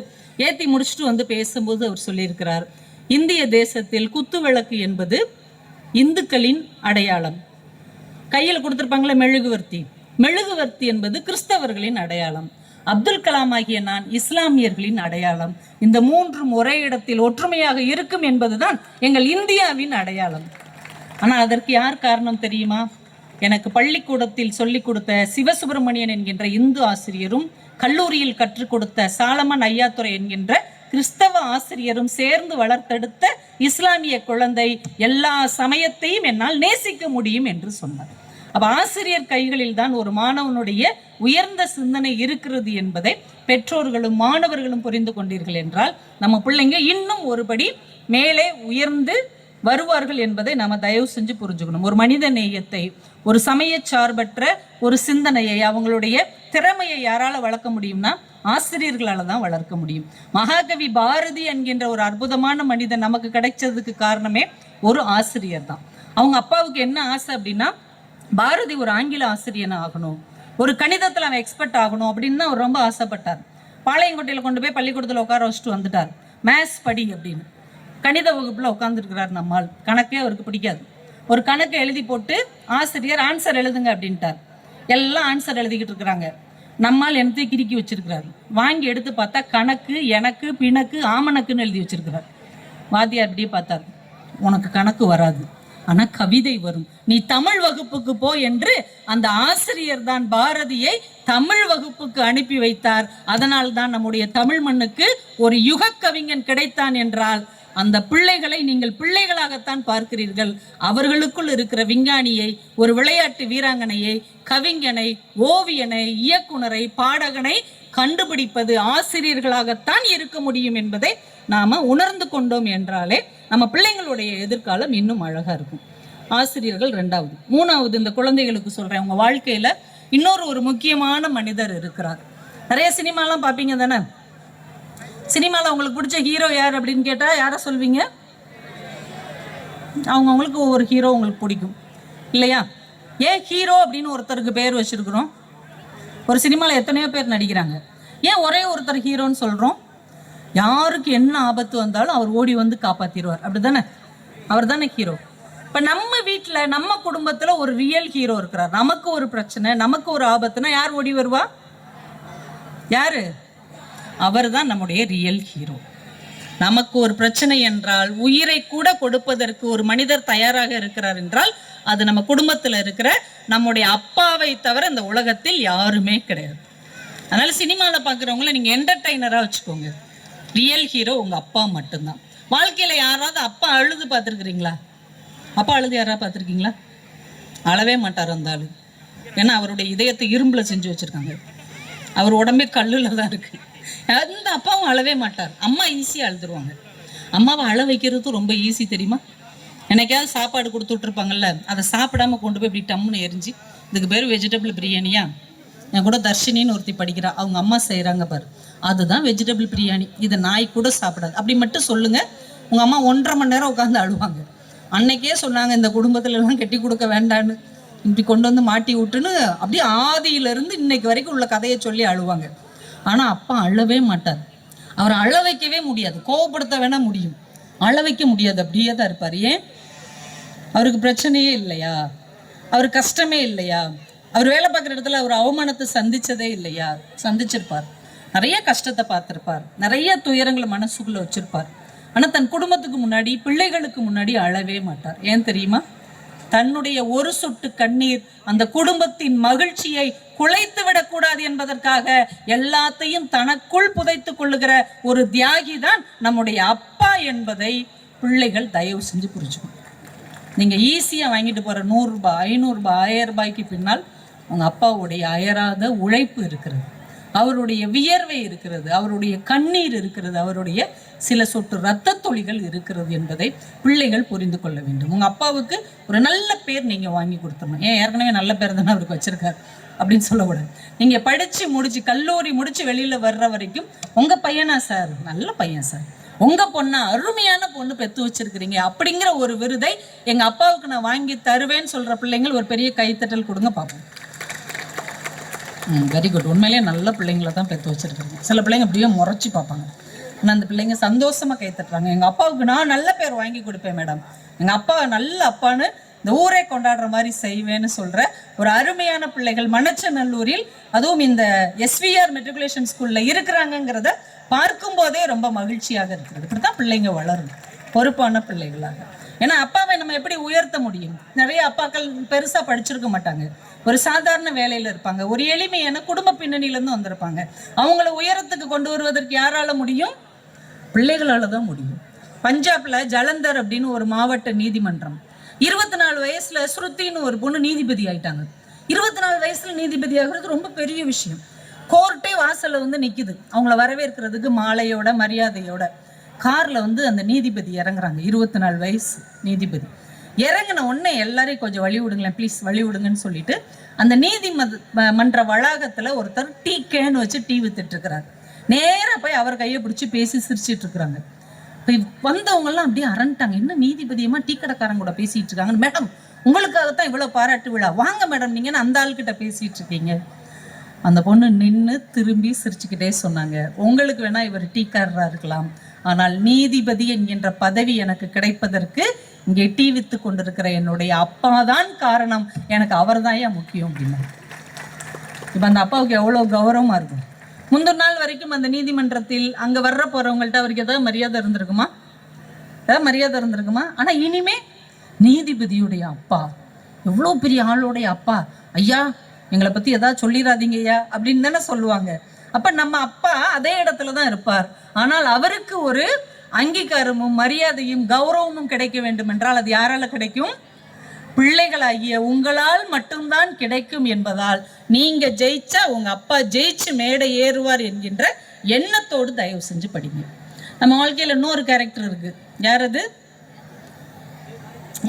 ஏற்றி முடிச்சுட்டு வந்து பேசும்போது அவர் சொல்லியிருக்கிறார், இந்திய தேசத்தில் குத்து விளக்கு என்பது இந்துக்களின் அடையாளம். கையில் கொடுத்துருப்பாங்களே மெழுகுவர்த்தி, மெழுகுவர்த்தி என்பது கிறிஸ்தவர்களின் அடையாளம். அப்துல் கலாம் ஆகிய நான் இஸ்லாமியர்களின் அடையாளம். இந்த மூன்றும் ஒரே இடத்தில் ஒற்றுமையாக இருக்கும் என்பதுதான் எங்கள் இந்தியாவின் அடையாளம். ஆனால் அதற்கு யார் காரணம் தெரியுமா? எனக்கு பள்ளிக்கூடத்தில் சொல்லிக் கொடுத்த சிவசுப்பிரமணியன் என்கின்ற இந்து ஆசிரியரும் கல்லூரியில் கற்றுக் கொடுத்த சாலமன் ஐயாத்துறை என்கின்ற கிறிஸ்தவ ஆசிரியரும் சேர்ந்து வளர்த்தெடுத்த இஸ்லாமிய குழந்தை எல்லா சமயத்தையும் என்னால் நேசிக்க முடியும் என்று சொன்னார். அப்ப ஆசிரியர் கைகளில் தான் ஒரு மாணவனுடைய உயர்ந்த சிந்தனை இருக்கிறது என்பதை பெற்றோர்களும் மாணவர்களும் புரிந்து கொண்டீர்கள் என்றால் நம்ம பிள்ளைங்க இன்னும் ஒருபடி மேலே உயர்ந்து வருவார்கள் என்பதை நம்ம தயவு செஞ்சு புரிஞ்சுக்கணும். ஒரு மனித நேயத்தை, ஒரு சமய சார்பற்ற ஒரு சிந்தனையை, அவங்களுடைய திறமையை யாரால வளர்க்க முடியும்னா ஆசிரியர்களால தான் வளர்க்க முடியும். மகாகவி பாரதி என்கின்ற ஒரு அற்புதமான மனிதன் நமக்கு கிடைச்சதுக்கு காரணமே ஒரு ஆசிரியர் தான். அவங்க அப்பாவுக்கு என்ன ஆசை அப்படின்னா, பாரதி ஒரு ஆங்கில ஆசிரியன் ஆகணும், ஒரு கணிதத்தில் அவன் எக்ஸ்பர்ட் ஆகணும் அப்படின்னு தான் அவர் ரொம்ப ஆசைப்பட்டார். பாளையங்கோட்டையில் கொண்டு போய் பள்ளிக்கூடத்தில் உட்கார வச்சுட்டு வந்துட்டார். மேத்ஸ் படி அப்படின்னு. கணித வகுப்பில் உட்காந்துருக்கிறார். நம்மால் கணக்கே அவருக்கு பிடிக்காது. ஒரு கணக்கை எழுதி போட்டு ஆசிரியர் ஆன்சர் எழுதுங்க அப்படின்ட்டார். எல்லாம் ஆன்சர் எழுதிக்கிட்டு இருக்கிறாங்க. நம்மால் எனக்கு கிறுக்கி வச்சிருக்கிறார். வாங்கி எடுத்து பார்த்தா கணக்கு எனக்கு பிணக்கு ஆமணக்குன்னு எழுதி வச்சிருக்கிறார். வாத்தியார் அப்படியே பார்த்தார், உனக்கு கணக்கு வராது, ஆனா கவிதை வரும், நீ தமிழ் வகுப்புக்கு போ என்று அந்த ஆசிரியர் தான் பாரதியை தமிழ் வகுப்புக்கு அனுப்பி வைத்தார். அதனால் தான் நம்முடைய தமிழ் மண்ணுக்கு ஒரு யுக கவிஞன் கிடைத்தான் என்றால் அந்த பிள்ளைகளை நீங்கள் பிள்ளைகளாகத்தான் பார்க்கிறீர்கள். அவர்களுக்குள் இருக்கிற விஞ்ஞானியை, ஒரு விளையாட்டு வீராங்கனையை, கவிஞனை, ஓவியனை, இயக்குனரை, பாடகனை கண்டுபிடிப்பது ஆசிரியர்களாகத்தான் இருக்க முடியும் என்பதை நாம உணர்ந்து கொண்டோம் என்றாலே நம்ம பிள்ளைங்களுடைய எதிர்காலம் இன்னும் அழகா இருக்கும். ஆசிரியர்கள் 2வது. 3வது, இந்த குழந்தைகளுக்கு சொல்றேன், உங்க வாழ்க்கையில இன்னொரு ஒரு முக்கியமான மனிதர் இருக்கிறார். நிறைய சினிமாலாம் பார்ப்பீங்க தானே? சினிமாவில் உங்களுக்கு பிடிச்ச ஹீரோ யார் அப்படின்னு கேட்டால் யாரை சொல்வீங்க? அவங்களுக்கு ஒவ்வொரு ஹீரோ உங்களுக்கு பிடிக்கும் இல்லையா? ஏன் ஹீரோ அப்படின்னு ஒருத்தருக்கு பேர் வச்சிருக்கிறோம்? ஒரு சினிமாவில் எத்தனையோ பேர் நடிக்கிறாங்க, ஏன் ஒரே ஒருத்தர் ஹீரோன்னு சொல்கிறோம்? யாருக்கு என்ன ஆபத்து வந்தாலும் அவர் ஓடி வந்து காப்பாற்றிடுவார், அப்படி தானே? அவர் தானே ஹீரோ. இப்போ நம்ம வீட்டில், நம்ம குடும்பத்தில் ஒரு ரியல் ஹீரோ இருக்கிறார். நமக்கு ஒரு பிரச்சனை, நமக்கு ஒரு ஆபத்துனா யார் ஓடி வருவா? யாரு? அவர் தான் நம்முடைய ரியல் ஹீரோ. நமக்கு ஒரு பிரச்சனை என்றால் உயிரை கூட கொடுப்பதற்கு ஒரு மனிதர் தயாராக இருக்கிறார் என்றால் அது நம்ம குடும்பத்தில் இருக்கிற நம்முடைய அப்பாவை தவிர இந்த உலகத்தில் யாருமே கிடையாது. அதனால சினிமாவில் பார்க்குறவங்கள நீங்கள் என்டர்டைனராக வச்சுக்கோங்க. ரியல் ஹீரோ உங்கள் அப்பா மட்டும்தான். வாழ்க்கையில் யாராவது அப்பா அழுது பார்த்துருக்குறீங்களா? அப்பா அழுது யாராவது பார்த்துருக்கீங்களா? அழவே மாட்டார் அந்த ஆளு. ஏன்னா அவருடைய இதயத்தை இரும்பில் செஞ்சு வச்சுருக்காங்க. அவர் உடம்பே கல்லில் தான் இருக்குது. எந்த அப்பாவும் அழவே மாட்டார். அம்மா ஈஸியாக அழுதுருவாங்க. அம்மாவை அழ வைக்கிறது ரொம்ப ஈஸி தெரியுமா? என்னைக்காவது சாப்பாடு கொடுத்து விட்ருப்பாங்கல்ல, அதை சாப்பிடாம கொண்டு போய் இப்படி டம்முன்னு எரிஞ்சு, இதுக்கு பேர் வெஜிடபிள் பிரியாணியா? என் கூட தர்ஷினின்னு ஒருத்தி படிக்கிறா, அவங்க அம்மா செய்கிறாங்க பாரு, அதுதான் வெஜிடபிள் பிரியாணி, இதை நாய் கூட சாப்பிடாது, அப்படி மட்டும் சொல்லுங்க. உங்கள் அம்மா 1.5 மணி நேரம் உட்காந்து அழுவாங்க. அன்னைக்கே சொன்னாங்க இந்த குடும்பத்துலலாம் கட்டி கொடுக்க வேண்டான்னு, இப்படி கொண்டு வந்து மாட்டி விட்டுன்னு அப்படியே ஆதியிலிருந்து இன்னைக்கு வரைக்கும் உள்ள கதையை சொல்லி அழுவாங்க. ஆனால் அப்பா அழவே மாட்டார். அவரை அழ வைக்கவே முடியாது. கோவப்படுத்த வேணா முடியும், அழ வைக்க முடியாது. அப்படியே தான் இருப்பார். ஏன்? அவருக்கு பிரச்சனையே இல்லையா? அவர் கஷ்டமே இல்லையா? அவர் வேலை பார்க்குற இடத்துல அவர் அவமானத்தை சந்திச்சதே இல்லையா? சந்திச்சிருப்பார். நிறைய கஷ்டத்தை பார்த்துருப்பார், நிறைய துயரங்களை மனசுக்குள்ள வச்சிருப்பார். ஆனால் தன் குடும்பத்துக்கு முன்னாடி, பிள்ளைகளுக்கு முன்னாடி அழவே மாட்டார். ஏன் தெரியுமா? தன்னுடைய ஒரு சொட்டு கண்ணீர் அந்த குடும்பத்தின் மகிழ்ச்சியை குலைத்து விடக்கூடாது என்பதற்காக எல்லாத்தையும் தனக்குள் புதைத்து கொள்ளுகிற ஒரு தியாகி தான் நம்முடைய அப்பா என்பதை பிள்ளைகள் தயவு செஞ்சு புரிஞ்சுக்கணும். நீங்க ஈஸியா வாங்கிட்டு போற 100 ரூபாய், 500 ரூபாய், 1000 ரூபாய்க்கு பின்னால் உங்க அப்பாவுடைய அயராத உழைப்பு இருக்கிறது, அவருடைய வியர்வை இருக்கிறது, அவருடைய கண்ணீர் இருக்கிறது, அவருடைய சில சொட்டு இரத்த துளிகள் இருக்கிறது என்பதை பிள்ளைகள் புரிந்து கொள்ள வேண்டும். உங்க அப்பாவுக்கு ஒரு நல்ல பேர் நீங்க வாங்கி கொடுத்துடணும். ஏன், ஏற்கனவே நல்ல பேர் தானே அவருக்கு வச்சிருக்காரு அப்படின்னு சொல்லக்கூடாது. நீங்க படிச்சு முடிச்சு, கல்லூரி முடிச்சு வெளியில வர்ற வரைக்கும் உங்க பையனா சார், நல்ல பையன் சார், உங்க பொண்ணா அருமையான பொண்ணு பெத்து வச்சிருக்கிறீங்க அப்படிங்கிற ஒரு விருதை எங்க அப்பாவுக்கு நான் வாங்கி தருவேன்னு சொல்ற பிள்ளைங்கள் ஒரு பெரிய கைத்தட்டல் கொடுங்க பார்ப்போம். Very good. உண்மையிலேயே நல்ல பிள்ளைங்கள தான் பெற்று வச்சிருக்காங்க. சில பிள்ளைங்க அப்படியே முறைச்சி பார்ப்பாங்க, ஆனால் அந்த பிள்ளைங்க சந்தோஷமா கை தட்டுறாங்க. எங்கள் அப்பாவுக்கு நான் நல்ல பேர் வாங்கி கொடுப்பேன் மேடம், எங்கள் அப்பா நல்ல அப்பான்னு இந்த ஊரே கொண்டாடுற மாதிரி செய்வேன்னு சொல்ற ஒரு அருமையான பிள்ளைகள் மணச்சநல்லூரில், அதுவும் இந்த SVR மெட்ரிகுலேஷன் ஸ்கூல்ல இருக்கிறாங்கிறத பார்க்கும் போதே ரொம்ப மகிழ்ச்சியாக இருக்கிறது. இப்படித்தான் பிள்ளைங்க வளரும், பொறுப்பான பிள்ளைகளாக. ஏன்னா அப்பாவை நம்ம எப்படி உயர்த்த முடியும்? நிறைய அப்பாக்கள் பெருசா படிச்சிருக்க மாட்டாங்க, ஒரு சாதாரண வேலையில இருப்பாங்க, ஒரு எளிமையான குடும்ப பின்னணியிலேருந்து வந்திருப்பாங்க. அவங்கள உயரத்துக்கு கொண்டு வருவதற்கு யாரால முடியும்? பிள்ளைகளால தான் முடியும். பஞ்சாப்ல ஜலந்தர் அப்படின்னு ஒரு மாவட்ட நீதிமன்றம், 24 வயசுல ஸ்ருத்தின்னு ஒரு பொண்ணு நீதிபதி ஆயிட்டாங்க. 24 வயசுல நீதிபதி ஆகிறது ரொம்ப பெரிய விஷயம். கோர்ட்டே வாசல்ல வந்து நிக்குது, அவங்கள வரவேற்கிறதுக்கு மாலையோட மரியாதையோட. கார்ல வந்து அந்த நீதிபதி இறங்குறாங்க, 24 வயசு நீதிபதி. இறங்கின உடனே எல்லாரையும் கொஞ்சம் வழி விடுங்களேன் ப்ளீஸ், வழி விடுங்கன்னு சொல்லிட்டு அந்த நீதிமன்ற வளாகத்துல ஒருத்தர் டீ கேன் வச்சு டீ வித்துட்டு இருக்கிறார். நேராக போய் அவர் கையை பிடிச்சி பேசி சிரிச்சிட்டு இருக்கிறாங்க. இப்போ வந்தவங்கெல்லாம் அப்படியே அரண்டாங்க, என்ன நீதிபதியமா டீ கடைக்காரங்க கூட பேசிட்டு இருக்காங்க. மேடம் உங்களுக்காகத்தான் இவ்வளோ பாராட்டு விழா, வாங்க மேடம் நீங்கன்னு அந்த ஆள்கிட்ட பேசிட்டு இருக்கீங்க. அந்த பொண்ணு நின்று திரும்பி சிரிச்சுக்கிட்டே சொன்னாங்க, உங்களுக்கு வேணா இவர் டீக்காரராக இருக்கலாம், ஆனால் நீதிபதி என்கின்ற பதவி எனக்கு கிடைப்பதற்கு இங்கே டீ வித்து கொண்டிருக்கிற என்னுடைய அப்பா தான் காரணம், எனக்கு அவர் தான் ஏன் முக்கியம் அப்படின்னா. இப்போ அந்த அப்பாவுக்கு எவ்வளோ கௌரவமாக இருக்கும். முந்தின நாள் வரைக்கும் அந்த நீதிமன்றத்தில் அங்கே வர்ற போகிறவங்கள்ட்ட அவருக்கு ஏதாவது மரியாதை இருந்திருக்குமா? ஏதாவது மரியாதை இருந்திருக்குமா? ஆனால் இனிமே நீதிபதியுடைய அப்பா, எவ்வளோ பெரிய ஆளுடைய அப்பா, ஐயா எங்களை பற்றி எதாவது சொல்லிடாதீங்க ஐயா அப்படின்னு தானே சொல்லுவாங்க. அப்போ நம்ம அப்பா அதே இடத்துல தான் இருப்பார், ஆனால் அவருக்கு ஒரு அங்கீகாரமும் மரியாதையும் கௌரவமும் கிடைக்க வேண்டும் என்றால் அது யாரால கிடைக்கும்? பிள்ளைகளாகிய உங்களால் மட்டும்தான் கிடைக்கும் என்பதால் நீங்க ஜெயிச்சா உங்க அப்பா ஜெயிச்சு மேடை ஏறுவார் என்கின்ற எண்ணத்தோடு தயவு செஞ்சு படிங்க. நம்ம வாழ்க்கையில இன்னொரு கேரக்டர் இருக்கு. யார் அது?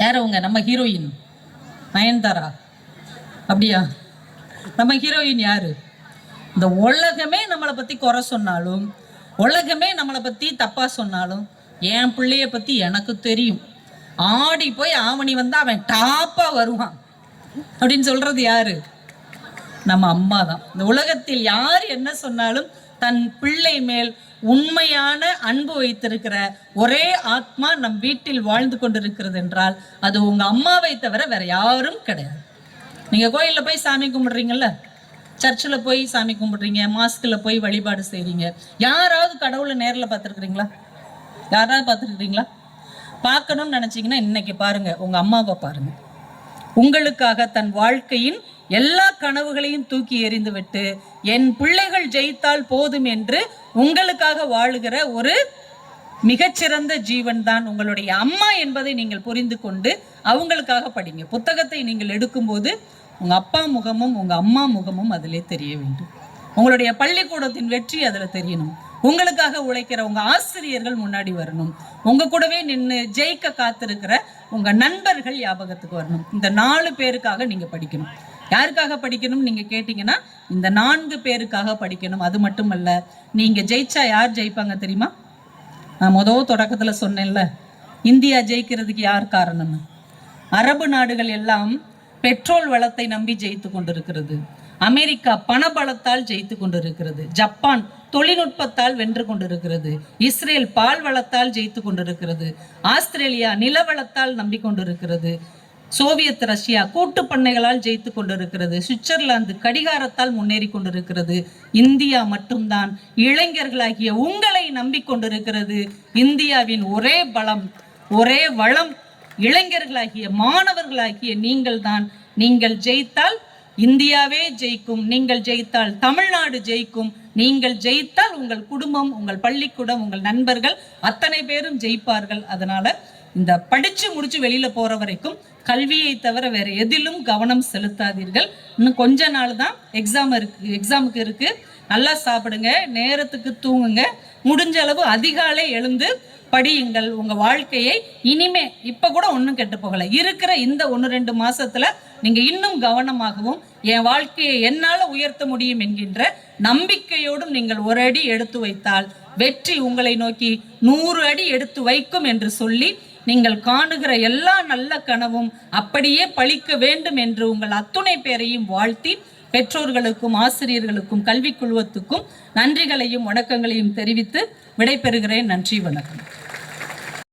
யார் அவங்க? நம்ம ஹீரோயின் நயன்தாரா. அப்படியா? நம்ம ஹீரோயின் யாரு? இந்த உலகமே நம்மளை பத்தி குறை சொன்னாலும், உலகமே நம்மளை பத்தி தப்பா சொன்னாலும், என் பிள்ளைய பத்தி எனக்கு தெரியும், ஆடி போய் ஆவணி வந்தா அவன் டாப்பா வருவான் அப்படின்னு சொல்றது யாரு? நம்ம அம்மா தான். இந்த உலகத்தில் யார் என்ன சொன்னாலும் தன் பிள்ளை மேல் உண்மையான அன்பு வைத்திருக்கிற ஒரே ஆத்மா நம் வீட்டில் வாழ்ந்து கொண்டிருக்கிறது என்றால் அது உங்க அம்மாவை தவிர வேற யாரும் கிடையாது. நீங்க கோயில்ல போய் சாமி கும்பிடுறீங்கல்ல, சர்ச்சில் போய் சாமி கும்பிடுறீங்க, மாஸ்கில் போய் வழிபாடு செய்றீங்க, யாராவது கடவுளை நேரில் பார்த்துருக்குறீங்களா? யாராவது பார்த்துருக்குறீங்களா? பார்க்கணும்னு நினைச்சீங்கன்னா இன்னைக்கு பாருங்க, உங்க அம்மாவை பாருங்க. உங்களுக்காக தன் வாழ்க்கையின் எல்லா கனவுகளையும் தூக்கி எறிந்து விட்டு என் பிள்ளைகள் ஜெயித்தால் போதும் என்று உங்களுக்காக வாழுகிற ஒரு மிகச்சிறந்த ஜீவன் தான் உங்களுடைய அம்மா என்பதை நீங்கள் புரிந்து கொண்டு அவங்களுக்காக படிங்க. புத்தகத்தை நீங்கள் எடுக்கும்போது உங்க அப்பா முகமும் உங்க அம்மா முகமும் அதிலே தெரிய வேண்டும். உங்களுடைய பள்ளிக்கூடத்தின் வெற்றி அதுல தெரியணும். உங்களுக்காக உழைக்கிற உங்க ஆசிரியர்கள் முன்னாடி வரணும். உங்க கூடவே நின்று ஜெயிக்க காத்திருக்கிற உங்க நண்பர்கள் ஞாபகத்துக்கு வரணும். இந்த 4 பேருக்காக நீங்க படிக்கணும். யாருக்காக படிக்கணும் நீங்க கேட்டீங்கன்னா இந்த 4 பேருக்காக படிக்கணும். அது மட்டுமல்ல, நீங்க ஜெயிச்சா யார் ஜெயிப்பாங்க தெரியுமா? நான் தொடக்கத்துல சொன்னேன்ல, இந்தியா ஜெயிக்கிறதுக்கு யார் காரணம்னு. அரபு நாடுகள் எல்லாம் பெட்ரோல் வளத்தை நம்பி ஜெயித்து கொண்டிருக்கிறது. அமெரிக்கா பணபலத்தால் ஜெயித்து கொண்டிருக்கிறது. ஜப்பான் தொழில்நுட்பத்தால் வென்று கொண்டிருக்கிறது. இஸ்ரேல் பால் வளத்தால் ஜெயித்து கொண்டிருக்கிறது. ஆஸ்திரேலியா நிலவளத்தால் நம்பி கொண்டிருக்கிறது. சோவியத் ரஷ்யா கூட்டு பண்ணைகளால் ஜெயித்து கொண்டிருக்கிறது. சுவிட்சர்லாந்து கடிகாரத்தால் முன்னேறி கொண்டிருக்கிறது. இந்தியா மட்டும்தான் இளைஞர்களாகிய உங்களை நம்பிக்கொண்டிருக்கிறது. இந்தியாவின் ஒரே பலம், ஒரே வளம் இளைஞர்களாகிய மாணவர்களாகிய நீங்கள் தான். நீங்கள் ஜெயித்தால் இந்தியாவே ஜெயிக்கும். நீங்கள் ஜெயித்தால் தமிழ்நாடு ஜெயிக்கும். நீங்கள் ஜெயித்தால் உங்கள் குடும்பம், உங்கள் பள்ளிக்கூடம், உங்கள் நண்பர்கள் அத்தனை பேரும் ஜெயிப்பார்கள். அதனால இந்த படிச்சு முடிச்சு வெளியில போற வரைக்கும் கல்வியை தவிர வேற எதிலும் கவனம் செலுத்தாதீர்கள். இன்னும் கொஞ்ச நாள் தான் எக்ஸாமுக்கு இருக்கு. நல்லா சாப்பிடுங்க, நேரத்துக்கு தூங்குங்க, முடிஞ்ச அளவு அதிகாலை எழுந்து படியுங்கள். உங்க வாழ்க்கையை இனிமே இப்ப கூட ஒன்றும் கெட்டு போகல. இருக்கிற இந்த 1-2 மாசத்துல நீங்க இன்னும் கவனமாகவும் என் வாழ்க்கையை என்னால உயர்த்த முடியும் என்கின்ற நம்பிக்கையோடும் நீங்கள் ஒரு அடி எடுத்து வைத்தால் வெற்றி உங்களை நோக்கி 100 அடி எடுத்து வைக்கும் என்று சொல்லி நீங்கள் காணுகிற எல்லா நல்ல கனவும் அப்படியே பழிக்க வேண்டும் என்று உங்கள் அத்துணை பேரையும் வாழ்த்தி பெற்றோர்களுக்கும் ஆசிரியர்களுக்கும் கல்வி குழுவத்துக்கும் நன்றிகளையும் வணக்கங்களையும் தெரிவித்து விடைபெறுகிறேன். நன்றி, வணக்கம்.